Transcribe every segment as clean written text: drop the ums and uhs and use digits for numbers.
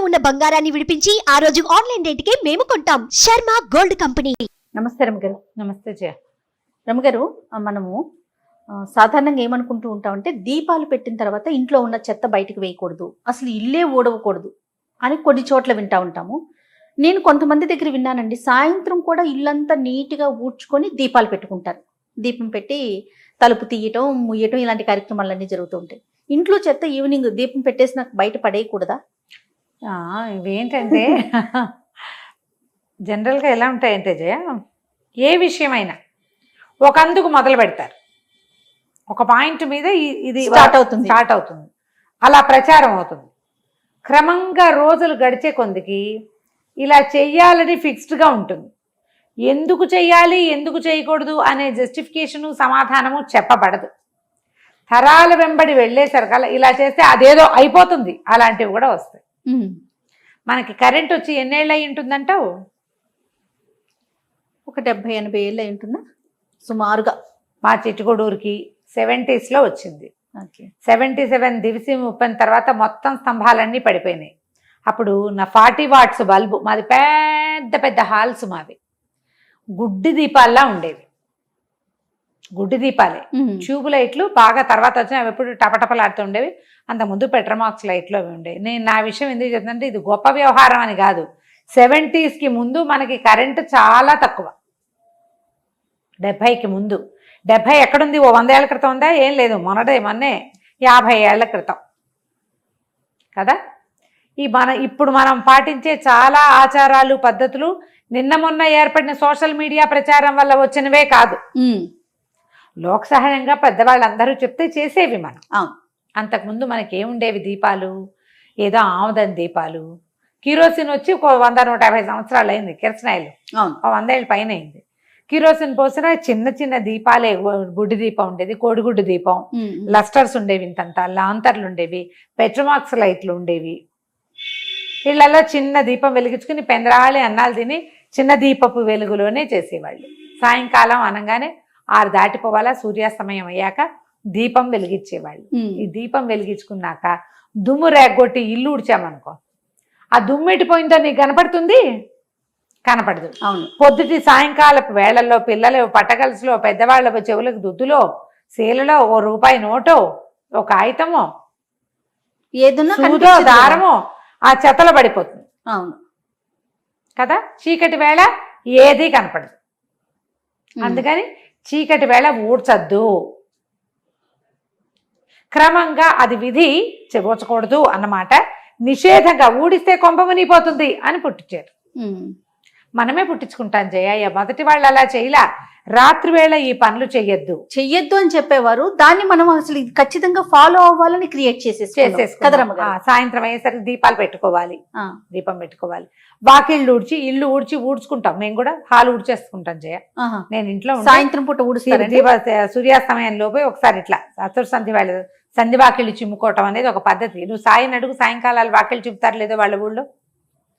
ఉన్న బంగారాన్ని విడిపించి ఆ రోజు ఆన్లైన్ రేటుకే మేము కొంటాం. Sharma gold company. నమస్తే రమగారు. నమస్తే జయ. రమగారు, మనము సాధారణంగా ఏమనుకుంటూ ఉంటామంటే దీపాలు పెట్టిన తర్వాత ఇంట్లో ఉన్న చెత్త బయటకు వేయకూడదు, అసలు ఇల్లే ఊడవకూడదు అని కొన్ని చోట్ల వింటా ఉంటాము. నేను కొంతమంది దగ్గర విన్నానండి, సాయంత్రం కూడా ఇల్లంతా నీట్గా ఊడ్చుకొని దీపాలు పెట్టుకుంటారు. దీపం పెట్టి తలుపు తీయటం ముయ్యటం ఇలాంటి కార్యక్రమాలన్నీ జరుగుతూ ఉంటాయి. ఇంట్లో చెత్త ఈవినింగ్ దీపం పెట్టేసి నాకు బయట పడేయకూడదా? ఇవేంటంటే జనరల్గా ఎలా ఉంటాయంటే జయ, ఏ విషయమైనా ఒక అందుకు మొదలు పెడతారు, ఒక పాయింట్ మీద ఇది స్టార్ట్ అవుతుంది, అలా ప్రచారం అవుతుంది. క్రమంగా రోజులు గడిచే కొందికి ఇలా చెయ్యాలని ఫిక్స్డ్గా ఉంటుంది. ఎందుకు చెయ్యాలి ఎందుకు చేయకూడదు అనే జస్టిఫికేషను సమాధానము చెప్పబడదు. తరాల వెంబడి వెళ్ళేసరికల్లా ఇలా చేస్తే అదేదో అయిపోతుంది, అలాంటివి కూడా వస్తాయి. మనకి కరెంట్ వచ్చి ఎన్నేళ్ళు అయి ఉంటుందంటావు? ఒక 70-80 ఏళ్ళు అయి ఉంటుందా సుమారుగా. మా చిట్టుగూడూరుకి 70s వచ్చింది. 77 దివిసి 30 తర్వాత మొత్తం స్తంభాలన్నీ పడిపోయినాయి. అప్పుడు నా 40 వాట్స్ బల్బు, మాది పెద్ద పెద్ద హాల్స్, మావి గుడ్డి దీపాల్లా ఉండేవి. గుడ్డి దీపాలే, ట్యూబ్ లైట్లు బాగా తర్వాత వచ్చిన అవి ఎప్పుడు టపటపలాడుతూ ఉండేవి. అంతకుముందు పెట్రోమాక్స్ లైట్లు అవి ఉండేవి. నేను నా విషయం ఎందుకు చెప్తుందంటే ఇది గొప్ప వ్యవహారం అని కాదు. 70sకి ముందు మనకి కరెంటు చాలా తక్కువ. 70కి ముందు, 70 ఎక్కడుంది? ఓ 100 ఏళ్ల క్రితం ఉందా? ఏం లేదు, మొన్నే 50 ఏళ్ల క్రితం కదా. ఇప్పుడు మనం పాటించే చాలా ఆచారాలు పద్ధతులు నిన్న మొన్న ఏర్పడిన సోషల్ మీడియా ప్రచారం వల్ల వచ్చినవే కాదు. లోకసహజంగా పెద్దవాళ్ళందరూ చెప్తే చేసేవి మనం. అంతకుముందు మనకి ఏముండేవి? దీపాలు ఏదో ఆముదం దీపాలు. కిరోసిన్ వచ్చి ఒక 100-150 సంవత్సరాలు అయింది. కిరసనాయిలు 100 ఏళ్ళ పైన అయింది. కిరోసిన్ పోసిన చిన్న చిన్న దీపాలే. గుడ్డి దీపం ఉండేది, కోడిగుడ్డు దీపం, లస్టర్స్ ఉండేవి, ఇంతంత లాంతర్లు ఉండేవి, పెట్రోమాక్స్ లైట్లు ఉండేవి. ఇళ్లలో చిన్న దీపం వెలిగించుకుని పెందరాళి అన్నాలు తిని చిన్న దీపపు వెలుగులోనే చేసేవాళ్ళు. సాయంకాలం అనగానే 6 దాటిపోవాలా, సూర్యాస్తమయం అయ్యాక దీపం వెలిగించేవాళ్ళు. ఈ దీపం వెలిగించుకున్నాక దుమ్ము రేగొట్టి ఇల్లు ఉడిచామనుకో, ఆ దుమ్ము ఎట్టిపోయిందో నీకు కనపడుతుంది? కనపడదు. అవును. పొద్దుటి సాయంకాలపు వేళల్లో పిల్లలు పట్టగలుసులో, పెద్దవాళ్ళ చెవులకు దుద్దులో, శీలలో ఓ రూపాయి నోటో, ఓ కాగితమో, ఏదో దారమో ఆ చెత్తలో పడిపోతుంది. అవును కదా. చీకటి వేళ ఏది కనపడదు. అందుకని చీకటి వేళ ఊడ్చద్దు. క్రమంగా అది విధి చెబోచకూడదు అన్నమాట. నిషేధంగా ఊడిస్తే కొంప మునిగిపోతుంది అని పుట్టించారు. మనమే పుట్టించుకుంటాం జయ. మొదటి వాళ్ళు అలా చేయలా. రాత్రి వేళ ఈ పనులు చెయ్యొద్దు అని చెప్పేవారు. దాన్ని మనం అసలు ఖచ్చితంగా ఫాలో అవ్వాలని క్రియేట్ చేసేసుకో. సాయంత్రం అయ్యేసరికి దీపాలు పెట్టుకోవాలి, దీపం పెట్టుకోవాలి. వాకిళ్ళు ఊడ్చి ఇల్లు ఊడ్చుకుంటాం. మేము కూడా హాలు ఊడ్చేసుకుంటాం జయ. నేను ఇంట్లో సాయంత్రం పూట ఊడుస్తాను. సూర్యాస్తమయంలో పోయి ఒకసారి ఇట్లా అసలు సంధి వాకిళ్ళు చిమ్ముకోవటం అనేది ఒక పద్ధతి. నువ్వు సాయం అడుగు, సాయంకాలాలు వాకిళ్ళు చిమ్ముతారు లేదో వాళ్ళ ఊళ్ళో?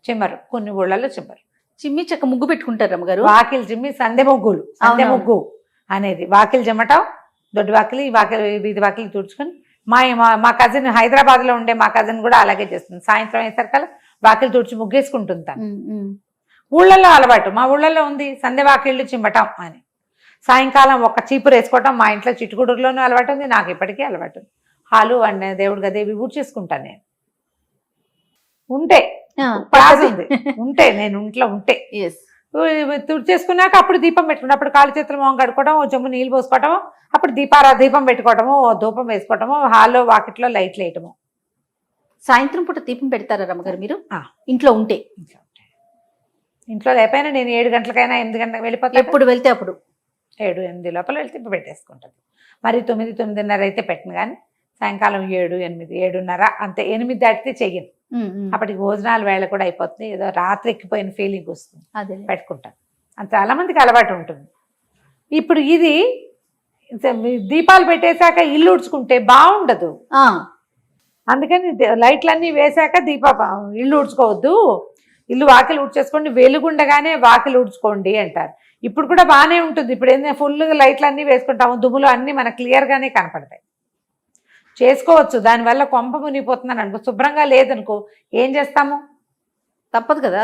చిమ్మరు, కొన్ని ఊళ్ళల్లో చిమ్మరు. చిమ్మి చక్క ముగ్గు పెట్టుకుంటారు అమ్మగారు. వాకిలు చిమ్మి సందె ముగ్గు అనేది. వాకిలు చిమ్మటం, దొడ్డి వాకిలి, వీధి వాకిలి తుడుచుకొని. మా కజిన్ హైదరాబాద్లో ఉండే మా కజిన్ కూడా అలాగే చేస్తుంది. సాయంత్రం అయ్యేసరికల్లా వాకిలు తుడిచి ముగ్గేసుకుంటుంది తను. ఊళ్ళల్లో అలవాటు, మా ఊళ్ళల్లో ఉంది సందె వాకిళ్ళు చిమ్మటం అని. సాయంకాలం ఒక చీపురు వేసుకోవటం మా ఇంట్లో చిట్టుగూడూరులోనూ అలవాటు ఉంది, నాకు ఇప్పటికీ అలవాటు ఉంది. హాలు అండ్ దేవుడు గదేవి ఊడ్చేసుకుంటాను నేను. ఉంటే నేను ఇంట్లో ఉంటే తుడిచేసుకున్నాక అప్పుడు దీపం పెట్టుకుంటాం. అప్పుడు కాళ్ళు చేతులు మొహం కడుకోవడం, ఓ చెంబు నీళ్ళు పోసుకోవటము, అప్పుడు దీపం పెట్టుకోవటము, ధూపం వేసుకోవటము, హాల్లో వాకిట్లో లైట్లు వేయటము. సాయంత్రం పూట దీపం పెడతారా రమ్మగారు మీరు? ఇంట్లో ఉంటే. ఇంట్లో లేకపోయినా నేను 7 గంటలకైనా 8 గంటలకు వెళ్ళిపోతాను. ఎప్పుడు వెళ్తే అప్పుడు 7-8 లోపల వెళ్తే పెట్టేసుకుంటుంది. మరి 9-9:30 అయితే పెట్టను. కానీ సాయంకాలం 7-8-7:30 అంతే. 8 దాటితే చెయ్యను. అప్పటికి భోజనాల వేళ కూడా అయిపోతుంది. ఏదో రాత్రి ఎక్కిపోయిన ఫీలింగ్ వస్తుంది, అదే పెట్టుకుంటాను. చాలా మందికి అలవాటు ఉంటుంది. ఇప్పుడు ఇది దీపాలు పెట్టేశాక ఇల్లు ఉడ్చుకుంటే బాగుండదు. అందుకని లైట్లన్నీ వేశాక ఇల్లు ఉడ్చుకోవద్దు, ఇల్లు వాకిలు ఊడ్చేసుకోండి, వెలుగుండగానే వాకిలు ఊడ్చుకోండి అంటారు. ఇప్పుడు కూడా బాగానే ఉంటుంది. ఇప్పుడు ఏంటంటే ఫుల్గా లైట్లు అన్నీ వేసుకుంటాము, దుమ్ములు అన్నీ మనకు క్లియర్గానే కనపడతాయి. చేసుకోవచ్చు. దానివల్ల కొంప మునిగిపోతుందని అనుకో, శుభ్రంగా లేదనుకో ఏం చేస్తాము? తప్పదు కదా.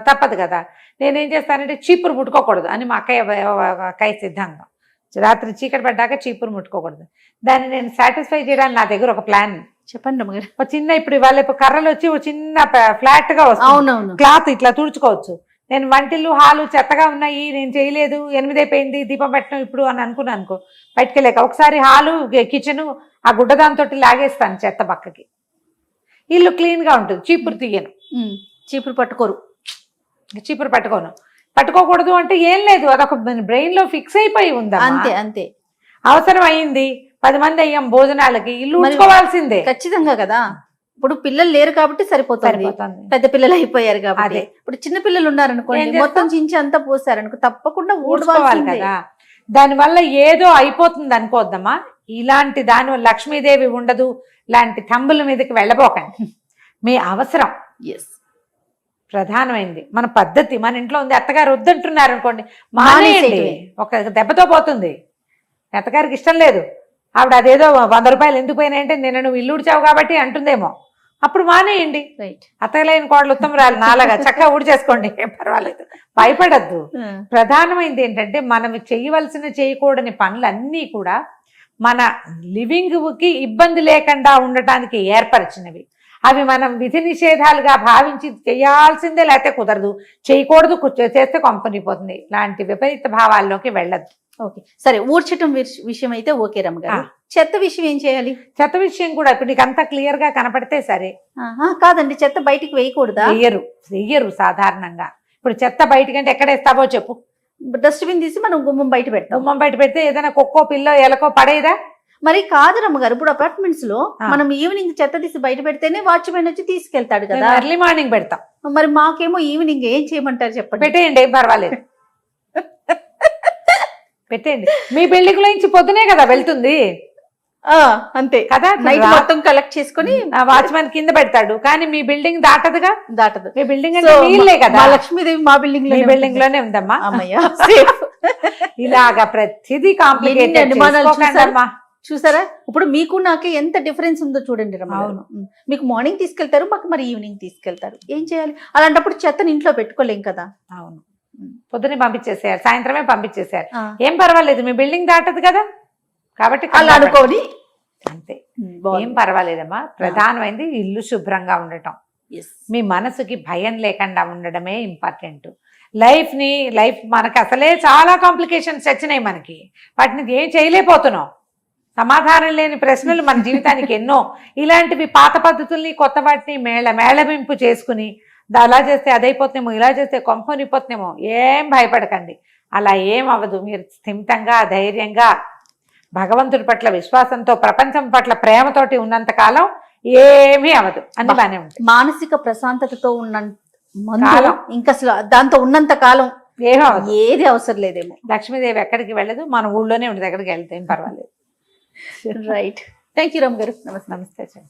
తప్పదు కదా. నేనేం చేస్తానంటే చీపురు ముట్టుకోకూడదు అని మా అక్కయ్య సిద్ధాంతం. రాత్రి చీకటి పడ్డాక చీపురు ముట్టుకోకూడదు. దాన్ని నేను సాటిస్ఫై చేయడానికి నా దగ్గర ఒక ప్లాన్. చెప్పండి అమ్మగారు. ఒక చిన్న ఇప్పుడు ఇవాళ కర్రలు వచ్చి ఒక చిన్న ఫ్లాట్ గా వస్తుంది, అవునవును, క్లాత్ ఇట్లా తుడుచుకోవచ్చు. నేను వంటిల్లు హాలు చెత్తగా ఉన్నాయి, నేను చేయలేదు, 8 అయిపోయింది, దీపం పెట్టడం ఇప్పుడు అని అనుకున్నాను అనుకో, బయటకెళ్ళాక ఒకసారి హాలు కిచెన్ ఆ గుడ్డదాంతో లాగేస్తాను చెత్త పక్కకి, ఇల్లు క్లీన్ గా ఉంటుంది. చీపురు తీయను. చీపురు పట్టుకోరు. చీపురు పట్టుకోకూడదు అంటే ఏం లేదు, అదొక బ్రెయిన్ లో ఫిక్స్ అయిపోయి ఉందా. అంతే అంతే. అవసరం అయింది, 10 మంది అయ్యాం భోజనాలకి, ఇల్లు ఉంచుకోవాల్సిందే. ఖచ్చితంగా కదా. ఇప్పుడు పిల్లలు లేరు కాబట్టి సరిపోతుంది, పెద్ద పిల్లలు అయిపోయారు కాబట్టి. ఇప్పుడు చిన్న పిల్లలు ఉన్నారనుకోండి, మొత్తం చించి అంతా పోసారనుకో, తప్పకుండా ఊడ్చుకోవాలి కదా. దానివల్ల ఏదో అయిపోతుంది అనుకోద్దమ్మా. ఇలాంటి దానివల్ల లక్ష్మీదేవి ఉండదు లాంటి తంబుల మీదకి వెళ్ళబోకండి. మీ అవసరం ప్రధానమైంది. మన పద్ధతి మన ఇంట్లో ఉంది. అత్తగారు వద్దంటున్నారు అనుకోండి, మానేయండి, ఒక దెబ్బతో పోతుంది. అత్తగారికి ఇష్టం లేదు, ఆవిడ అదేదో 100 రూపాయలు ఎందుకు పోయినాయంటే నేను నువ్వు ఇల్లు ఉడిచావు కాబట్టి అంటుందేమో, అప్పుడు మానేయండి. అత్తగలేని కోడలు ఉత్తమరాలు నాలాగా చక్కగా ఊడ్చేసుకోండి, పర్వాలేదు, భయపడద్దు. ప్రధానమైనది ఏంటంటే మనం చేయకూడని పనులన్నీ కూడా మన లివింగ్కి ఇబ్బంది లేకుండా ఉండటానికి ఏర్పరిచినవి. అవి మనం విధి నిషేధాలుగా భావించి చేయాల్సిందే, లేకపోతే కుదరదు, చేయకూడదు, చేస్తే కొంపనిపోతుంది, ఇలాంటి విపరీత భావాల్లోకి వెళ్ళద్దు. ఓకే, సరే. ఊడ్చటం విషయం అయితే ఓకే రమ్మగారు. చెత్త విషయం ఏం చేయాలి? చెత్త విషయం కూడా ఇప్పుడు నీకు అంతా క్లియర్ గా కనపడితే సరే. కాదండి, చెత్త బయటికి వేయకూడదా? వెయ్యరు సాధారణంగా. ఇప్పుడు చెత్త బయటకంటే ఎక్కడ వేస్తావో చెప్పు. డస్ట్బిన్ తీసి మనం గుమ్మం బయట పెడతాం. గుమ్మం బయట పెడితే ఏదైనా కుక్కో పిల్లో ఎలకో పడేదా? మరి కాదు రమ్మగారు, ఇప్పుడు అపార్ట్మెంట్స్ లో మనం ఈవినింగ్ చెత్త తీసి బయట పెడితేనే వాచ్మెన్ వచ్చి తీసుకెళ్తాడు కదా. ఎర్లీ మార్నింగ్ పెడతాం. మరి మాకేమో ఈవినింగ్ ఏం చేయమంటారు చెప్పండి? పెట్టేయండి, ఏం పర్వాలేదు, పెట్టేయండి. మీ బిల్డింగ్ లో నుంచి పొద్దునే కదా వెళ్తుంది, అంతే కదా. నైట్ మొత్తం కలెక్ట్ చేసుకుని వాచ్మెన్ కింద పెడతాడు, కానీ మీ బిల్డింగ్ దాటదుగా. దాటదు. మీ బిల్డింగ్ అంటే నీళ్ళే కదా. లక్ష్మీదేవి మా బిల్డింగ్ మీ బిల్డింగ్ లోనే ఉందమ్మా. అమ్మయ్య, ఇలాగా ప్రతిదీ కాంప్లికేటెడ్. చూసారా, ఇప్పుడు మీకు నాకే ఎంత డిఫరెన్స్ ఉందో చూడండి రమ్మ. మీకు మార్నింగ్ తీసుకెళ్తారు, మాకు మరి ఈవినింగ్ తీసుకెళ్తారు. ఏం చేయాలి? అలాంటప్పుడు చెత్తని ఇంట్లో పెట్టుకోలేం కదా. అవును, పొద్దునే పంపించేసారు, సాయంత్రమే పంపించేసారు, ఏం పర్వాలేదు, మీ బిల్డింగ్ దాటదు కదా, కాబట్టి అలా అనుకోని అంతే, ఏం పర్వాలేదమ్మా. ప్రధానమైనది ఇల్లు శుభ్రంగా ఉండటం, మీ మనసుకి భయం లేకుండా ఉండడమే ఇంపార్టెంట్. లైఫ్ మనకి అసలే చాలా కాంప్లికేషన్స్ వచ్చినాయి మనకి, వాటిని ఏం చేయలేకపోతున్నాం. సమాధానం లేని ప్రశ్నలు మన జీవితానికి ఎన్నో. ఇలాంటివి పాత పద్ధతుల్ని కొత్త వాటిని మేళవింపు చేసుకుని అలా చేస్తే అదైపోతున్నామో, ఇలా చేస్తే కొంపనిపోతున్నామో, ఏం భయపడకండి. అలా ఏం అవ్వదు. మీరు స్థిమితంగా ధైర్యంగా భగవంతుడి పట్ల విశ్వాసంతో ప్రపంచం పట్ల ప్రేమతోటి ఉన్నంత కాలం ఏమీ అవ్వదు, అన్ని బాగానే ఉంటుంది. మానసిక ప్రశాంతతతో ఉన్న కాలం ఇంకా అసలు దాంతో ఉన్నంత కాలం ఏది అవసరం లేదేమో. లక్ష్మీదేవి ఎక్కడికి వెళ్ళదు, మన ఊళ్ళోనే ఉండదు, ఎక్కడికి వెళ్తే ఏం పర్వాలేదు. రైట్. థ్యాంక్ యూ రామ్ గారు. నమస్తే.